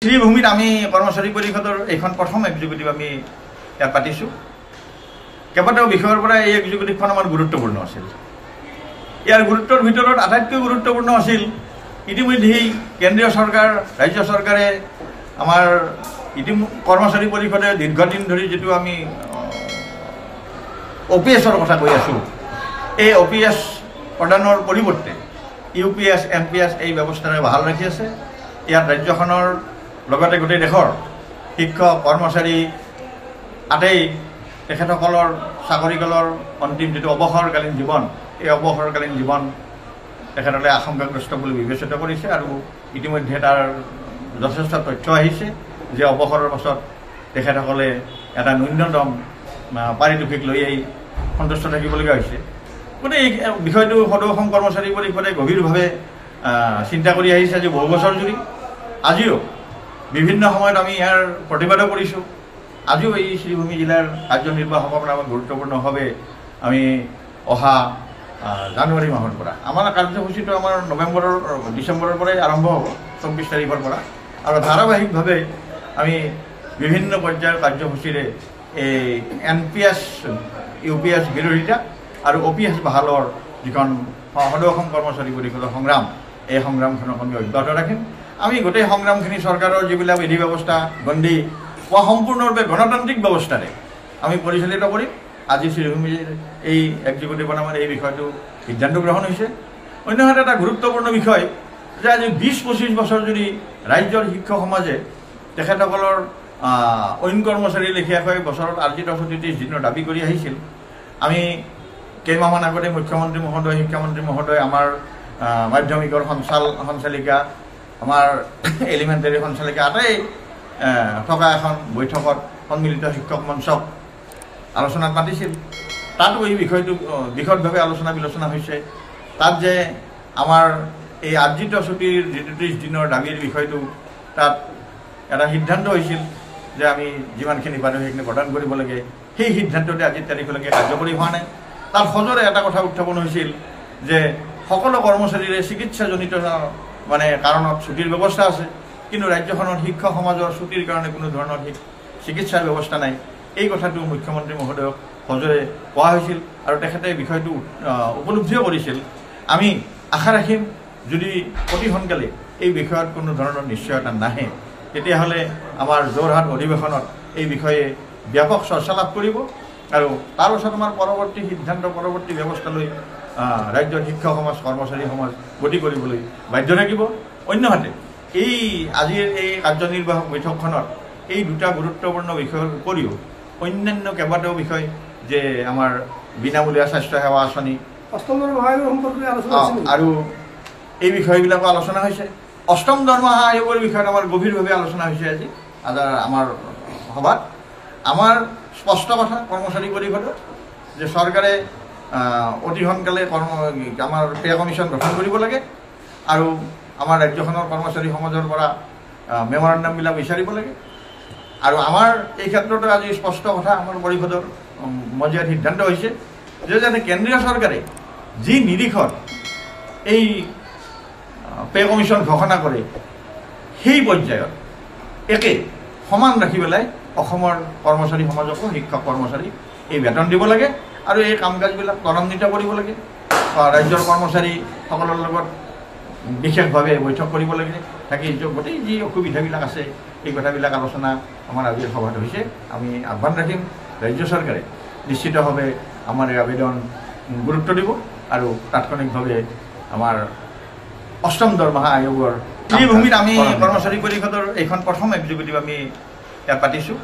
শ্ৰীভূমিত আমি কৰ্মচাৰী পৰিষদৰ এইখন প্ৰথম এক্সিকিউটিভ আমি ইয়াত পাতিছোঁ। কেইবাটাও বিষয়ৰ পৰা এই এক্সিকিউটিভখন আমাৰ গুৰুত্বপূৰ্ণ আছিল। ইয়াৰ গুৰুত্বৰ ভিতৰত আটাইতকৈ গুৰুত্বপূৰ্ণ আছিল ইতিমধ্যেই কেন্দ্ৰীয় চৰকাৰ ৰাজ্য চৰকাৰে আমাৰ কৰ্মচাৰী পৰিষদে দীৰ্ঘদিন ধৰি যিটো আমি OPS-ৰ কথা কৈ আছোঁ, এই OPS প্ৰদানৰ পৰিৱৰ্তে UPS MPS এই ব্যৱস্থাৰে বহাল ৰাখি আছে। ইয়াত ৰাজ্যখনৰ লগতে গোটেই দেশৰ শিক্ষক কৰ্মচাৰী আটাই তেখেতসকলৰ চাকৰিকালৰ অন্তিম যিটো অৱসৰকালীন জীৱন, এই অৱসৰকালীন জীৱন তেখেতসকলে আশংকাগ্ৰস্ত বুলি বিবেচিত কৰিছে আৰু ইতিমধ্যে তাৰ যথেষ্ট তথ্য আহিছে যে অৱসৰৰ পাছত তেখেতসকলে এটা ন্যূনতম পাৰিতোষিক লৈয়ে সন্তুষ্ট থাকিবলগীয়া হৈছে। গতিকে এই বিষয়টো সদৌ অসম কৰ্মচাৰী পৰিষদে গভীৰভাৱে চিন্তা কৰি আহিছে আজি বহু বছৰ জুৰি। আজিও বিভিন্ন সময়ত আমি ইয়াৰ প্ৰতিবাদো কৰিছোঁ। আজিও এই শ্ৰীভূমি জিলাৰ কাৰ্যনিৰ্বাহকৰ আমাৰ গুৰুত্বপূৰ্ণভাৱে আমি অহা জানুৱাৰী মাহৰ পৰা আমাৰ কাৰ্যসূচীটো আমাৰ ডিচেম্বৰৰ পৰাই আৰম্ভ হ'ব, 24 তাৰিখৰ পৰা, আৰু ধাৰাবাহিকভাৱে আমি বিভিন্ন পৰ্যায়ৰ কাৰ্যসূচীৰে এই NPS UPS বিৰোধিতা আৰু OPS বাহালৰ যিখন সদৌ অসম কৰ্মচাৰী পৰিষদৰ সংগ্ৰাম, এই সংগ্ৰামখনক আমি অব্যাহত ৰাখিম। আমি গোটেই সংগ্ৰামখিনি চৰকাৰৰ যিবিলাক বিধি ব্যৱস্থা গণ্ডি সম্পূৰ্ণৰূপে গণতান্ত্ৰিক ব্যৱস্থাৰে আমি পৰিচালিত কৰিম। আজি শ্ৰীভূমিৰ এই এক্সিকিউটিভত আমাৰ এই বিষয়টো সিদ্ধান্ত গ্ৰহণ হৈছে। অন্যহাতে এটা গুৰুত্বপূৰ্ণ বিষয় যে আজি 20-25 বছৰ যদি ৰাজ্যৰ শিক্ষক সমাজে তেখেতসকলৰ অইন কৰ্মচাৰী লেখীয়াকৈ বছৰত আৰ্জিত 30 দিনৰ দাবী কৰি আহিছিল। আমি কেইমাহমান আগতে মুখ্যমন্ত্ৰী মহোদয়, শিক্ষামন্ত্ৰী মহোদয়, আমাৰ মাধ্যমিকৰ সঞ্চালিকা, আমাৰ এলিমেণ্টাৰী সঞ্চালিকা আটাই থকা এখন বৈঠকত সন্মিলিত শিক্ষক মঞ্চক আলোচনাত মাতিছিল। তাতো এই বিষয়টো বিশদভাৱে আলোচনা বিলোচনা হৈছে। তাত যে আমাৰ এই আৰ্জিত ছুটিৰ 30 দিনৰ দাবীৰ বিষয়টো তাত এটা সিদ্ধান্ত হৈছিল যে আমি যিমানখিনি পাৰোঁ সেইখিনি প্ৰদান কৰিব লাগে। সেই সিদ্ধান্ততে আজিৰ তাৰিখলৈকে কাৰ্যকৰী হোৱা নাই। তাত সজৰে এটা কথা উত্থাপন হৈছিল যে সকলো কৰ্মচাৰীৰে চিকিৎসাজনিত কাৰণত ছুটিৰ ব্যৱস্থা আছে, কিন্তু ৰাজ্যখনৰ শিক্ষক সমাজৰ ছুটিৰ কাৰণে কোনো ধৰণৰ চিকিৎসাৰ ব্যৱস্থা নাই। এই কথাটো মুখ্যমন্ত্ৰী মহোদয়ক সজৰে কোৱা হৈছিল আৰু তেখেতে বিষয়টো উপলব্ধিও কৰিছিল। আমি আশা ৰাখিম যদি অতি সোনকালে এই বিষয়ত কোনো ধৰণৰ নিশ্চয়তা নাহে, তেতিয়াহ'লে আমাৰ যোৰহাট অধিৱেশনত এই বিষয়ে ব্যাপক চৰ্চা লাভ কৰিব আৰু তাৰ পাছত আমাৰ পৰৱৰ্তী সিদ্ধান্ত পৰৱৰ্তী ব্যৱস্থা লৈ ৰাজ্যৰ শিক্ষক সমাজ কৰ্মচাৰী সমাজ গতি কৰিবলৈ বাধ্য থাকিব। অন্যহাতে এই আজিৰ এই কাৰ্যনিৰ্বাহক বৈঠকখনত এই দুটা গুৰুত্বপূৰ্ণ বিষয়ৰ উপৰিও অন্যান্য কেইবাটাও বিষয় যে আমাৰ বিনামূলীয়া স্বাস্থ্য সেৱা আঁচনি আৰু এই বিষয়বিলাকো আলোচনা হৈছে। অষ্টম দৰমহা আয়োগৰ বিষয়ত আমাৰ গভীৰভাৱে আলোচনা হৈছে আজি আমাৰ সভাত। আমাৰ স্পষ্ট কথা কৰ্মচাৰী পৰিষদৰ যে চৰকাৰে অতি সোনকালে আমাৰ পে কমিশ্যন গঠন কৰিব লাগে আৰু আমাৰ ৰাজ্যখনৰ কৰ্মচাৰী সমাজৰ পৰা মেমৰেণ্ডামবিলাক বিচাৰিব লাগে। আৰু আমাৰ এই ক্ষেত্ৰতে আজি স্পষ্ট কথা আমাৰ পৰিষদৰ মজিয়াত সিদ্ধান্ত হৈছে যে যাতে কেন্দ্ৰীয় চৰকাৰে যি নিৰিখত এই পে কমিশ্যন ঘোষণা কৰে সেই পৰ্যায়ত একে সমান ৰাখি পেলাই অসমৰ কৰ্মচাৰী সমাজকো শিক্ষক কৰ্মচাৰী এই বেতন দিব লাগে আৰু এই কাম কাজবিলাক ত্বৰান্বিত কৰিব লাগে। ৰাজ্যৰ কৰ্মচাৰীসকলৰ লগত বিশেষভাৱে বৈঠক কৰিব লাগে, থাকি গোটেই যি অসুবিধাবিলাক আছে এই কথাবিলাক আলোচনা আমাৰ আজিৰ সভাত হৈছে। আমি আহ্বান ৰাখিম ৰাজ্য চৰকাৰে নিশ্চিতভাৱে আমাৰ এই আবেদন গুৰুত্ব দিব আৰু তাৎক্ষণিকভাৱে আমাৰ অষ্টম দৰমহা আয়োগৰ শ্ৰীভূমিত আমি কৰ্মচাৰী পৰিষদৰ এইখন প্ৰথম এক্সিকিউটিভ আমি ইয়াত পাতিছোঁ।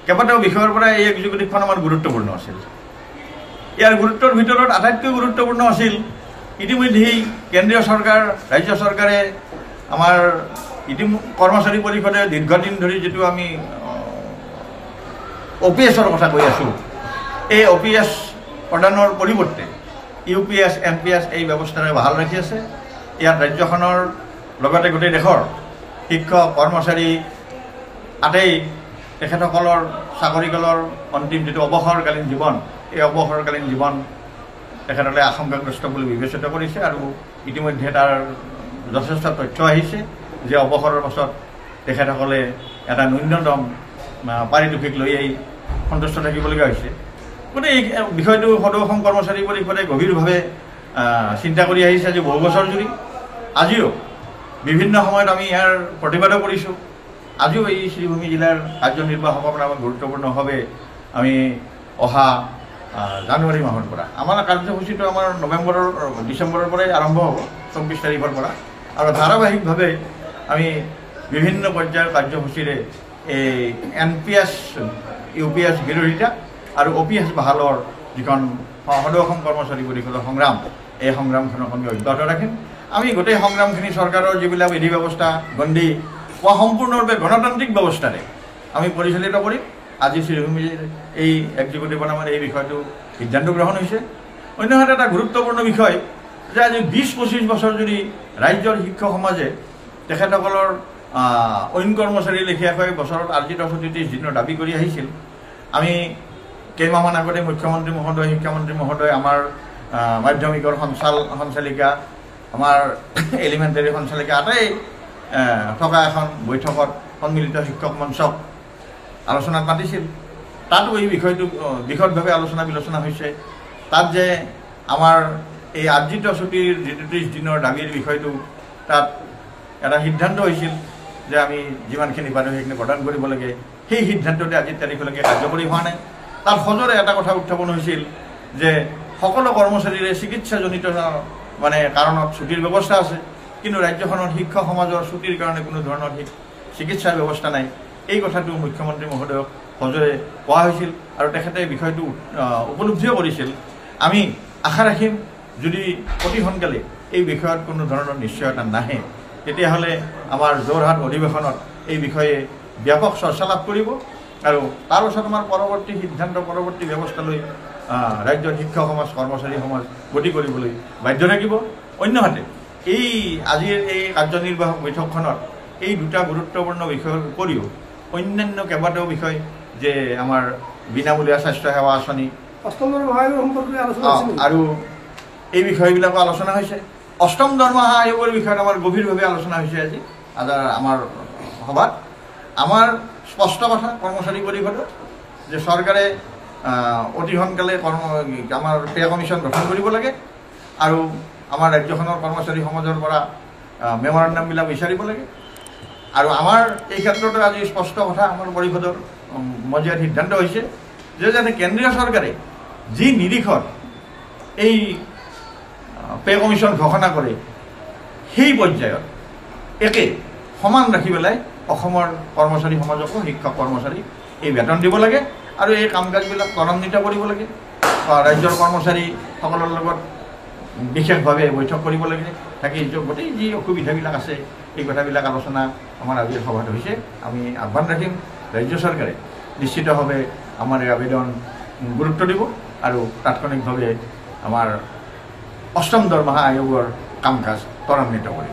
কেইবাটাও বিষয়ৰ পৰা এই এক্সিকিউটিভখন আমাৰ গুৰুত্বপূৰ্ণ আছিল। ইয়াৰ গুৰুত্বৰ ভিতৰত আটাইতকৈ গুৰুত্বপূৰ্ণ আছিল ইতিমধ্যেই কেন্দ্ৰীয় চৰকাৰ ৰাজ্য চৰকাৰে আমাৰ কৰ্মচাৰী পৰিষদে দীৰ্ঘদিন ধৰি যিটো আমি OPS-ৰ কথা কৈ আছোঁ, এই OPS প্ৰদানৰ পৰিৱৰ্তে UPS MPS এই ব্যৱস্থাৰে বহাল ৰাখি আছে। ইয়াত ৰাজ্যখনৰ লগতে গোটেই দেশৰ শিক্ষক কৰ্মচাৰী আটাই তেখেতসকলৰ চাকৰিকালৰ অন্তিম যিটো অৱসৰকালীন জীৱন, এই অৱসৰকালীন জীৱন তেখেতসকলে আশংকাগ্ৰস্ত বুলি বিবেচিত কৰিছে আৰু ইতিমধ্যে তাৰ যথেষ্ট তথ্য আহিছে যে অৱসৰৰ পাছত তেখেতসকলে এটা ন্যূনতম পাৰিতোষিক লৈয়ে সন্তুষ্ট থাকিবলগীয়া হৈছে। গতিকে এই বিষয়টো সদৌ অসম কৰ্মচাৰী পৰিষদে গভীৰভাৱে চিন্তা কৰি আহিছে আজি বহু বছৰ জুৰি। আজিও বিভিন্ন সময়ত আমি ইয়াৰ প্ৰতিবাদো কৰিছোঁ। আজিও এই শ্ৰীভূমি জিলাৰ কাৰ্যনিৰ্বাহকৰ নামত গুৰুত্বপূৰ্ণভাৱে আমি অহা জানুৱাৰী মাহৰ পৰা আমাৰ কাৰ্যসূচীটো আমাৰ ডিচেম্বৰৰ পৰাই আৰম্ভ হ'ব, 24 তাৰিখৰ পৰা, আৰু ধাৰাবাহিকভাৱে আমি বিভিন্ন পৰ্যায়ৰ কাৰ্যসূচীৰে এই NPS UPS বিৰোধিতা আৰু OPS বাহালৰ যিখন সদৌ অসম কৰ্মচাৰী পৰিষদৰ সংগ্ৰাম, এই সংগ্ৰামখনক আমি অব্যাহত ৰাখিম। আমি গোটেই সংগ্ৰামখিনি চৰকাৰৰ যিবিলাক বিধি ব্যৱস্থা গণ্ডি বা সম্পূৰ্ণৰূপে গণতান্ত্ৰিক ব্যৱস্থাৰে আমি পৰিচালিত কৰিম। আজি শ্ৰীভূমিৰ এই এক্সিকিউটিভ নামত এই বিষয়টো সিদ্ধান্ত গ্ৰহণ হৈছে। অন্যহাতে এটা গুৰুত্বপূৰ্ণ বিষয় যে আজি 20-25 বছৰ যদি ৰাজ্যৰ শিক্ষক সমাজে তেখেতসকলৰ অইন কৰ্মচাৰীৰ লেখীয়াকৈ বছৰত আৰ্জিত 30 দিনৰ দাবী কৰি আহিছিল। আমি কেইমাহমান আগতে মুখ্যমন্ত্ৰী মহোদয়, শিক্ষামন্ত্ৰী মহোদয়, আমাৰ মাধ্যমিকৰ সঞ্চালিকা, আমাৰ এলিমেণ্টাৰী সঞ্চালিকা আটাই থকা এখন বৈঠকত সন্মিলিত শিক্ষক মঞ্চক আলোচনাত মাতিছিল। তাতো এই বিষয়টো বিশদভাৱে আলোচনা বিলোচনা হৈছে। তাত যে আমাৰ এই আৰ্জিত ছুটিৰ 30 দিনৰ দাবীৰ বিষয়টো তাত এটা সিদ্ধান্ত হৈছিল যে আমি যিমানখিনি পাৰোঁ সেইখিনি প্ৰদান কৰিব লাগে। সেই সিদ্ধান্ততে আজিৰ তাৰিখলৈকে কাৰ্যকৰী হোৱা নাই। তাত সজোৰে এটা কথা উত্থাপন হৈছিল যে সকলো কৰ্মচাৰীৰে চিকিৎসাজনিত কাৰণত ছুটিৰ ব্যৱস্থা আছে, কিন্তু ৰাজ্যখনৰ শিক্ষক সমাজৰ ছুটিৰ কাৰণে কোনো ধৰণৰ চিকিৎসাৰ ব্যৱস্থা নাই। এই কথাটো মুখ্যমন্ত্ৰী মহোদয়ক সজোৰে কোৱা হৈছিল আৰু তেখেতে বিষয়টো উপলব্ধিও কৰিছিল। আমি আশা ৰাখিম যদি অতি সোনকালে এই বিষয়ত কোনো ধৰণৰ নিশ্চয়তা নাহে, তেতিয়াহ'লে আমাৰ যোৰহাট অধিৱেশনত এই বিষয়ে ব্যাপক চৰ্চা লাভ কৰিব আৰু তাৰ পাছত আমাৰ পৰৱৰ্তী সিদ্ধান্ত, পৰৱৰ্তী ব্যৱস্থা লৈ ৰাজ্যৰ শিক্ষক সমাজ, কৰ্মচাৰী সমাজ গতি কৰিবলৈ বাধ্য থাকিব। অন্যহাতে এই আজিৰ এই কাৰ্যনিৰ্বাহক বৈঠকখনত এই দুটা গুৰুত্বপূৰ্ণ বিষয়ৰ উপৰিও অন্যান্য কেইবাটাও বিষয় যে আমাৰ বিনামূলীয়া স্বাস্থ্য সেৱা আঁচনি আৰু এই বিষয়বিলাকো আলোচনা হৈছে। অষ্টম দৰমহা আয়োগৰ বিষয়ত আমাৰ গভীৰভাৱে আলোচনা হৈছে আজি আমাৰ সভাত। আমাৰ স্পষ্ট কথা কৰ্মচাৰী পৰিষদত যে চৰকাৰে অতি সোনকালে আমাৰ পে কমিশ্যন গঠন কৰিব লাগে আৰু আমাৰ ৰাজ্যখনৰ কৰ্মচাৰী সমাজৰ পৰা মেমৰেণ্ডামবিলাক বিচাৰিব লাগে। আৰু আমাৰ এই ক্ষেত্ৰতে আজি স্পষ্ট কথা আমাৰ পৰিষদৰ মজিয়াত সিদ্ধান্ত হৈছে যে যাতে কেন্দ্ৰীয় চৰকাৰে যি নিৰিখত এই পে কমিশ্যন ঘোষণা কৰে সেই পৰ্যায়ত একে সমান ৰাখি পেলাই অসমৰ কৰ্মচাৰী সমাজকো শিক্ষক কৰ্মচাৰী এই বেতন দিব লাগে আৰু এই কাম কাজবিলাক ত্বৰান্বিত কৰিব লাগে। ৰাজ্যৰ কৰ্মচাৰীসকলৰ লগত বিশেষভাৱে বৈঠক কৰিব লাগে, থাকি গোটেই যি অসুবিধাবিলাক আছে এই কথাবিলাক আলোচনা আমাৰ আজিৰ সভাত হৈছে। আমি আহ্বান ৰাখিম ৰাজ্য চৰকাৰে নিশ্চিতভাৱে আমাৰ এই আবেদন গুৰুত্ব দিব আৰু তাৎক্ষণিকভাৱে আমাৰ অষ্টম দৰমহা আয়োগৰ কাম কাজ ত্বৰান্বিত কৰিব।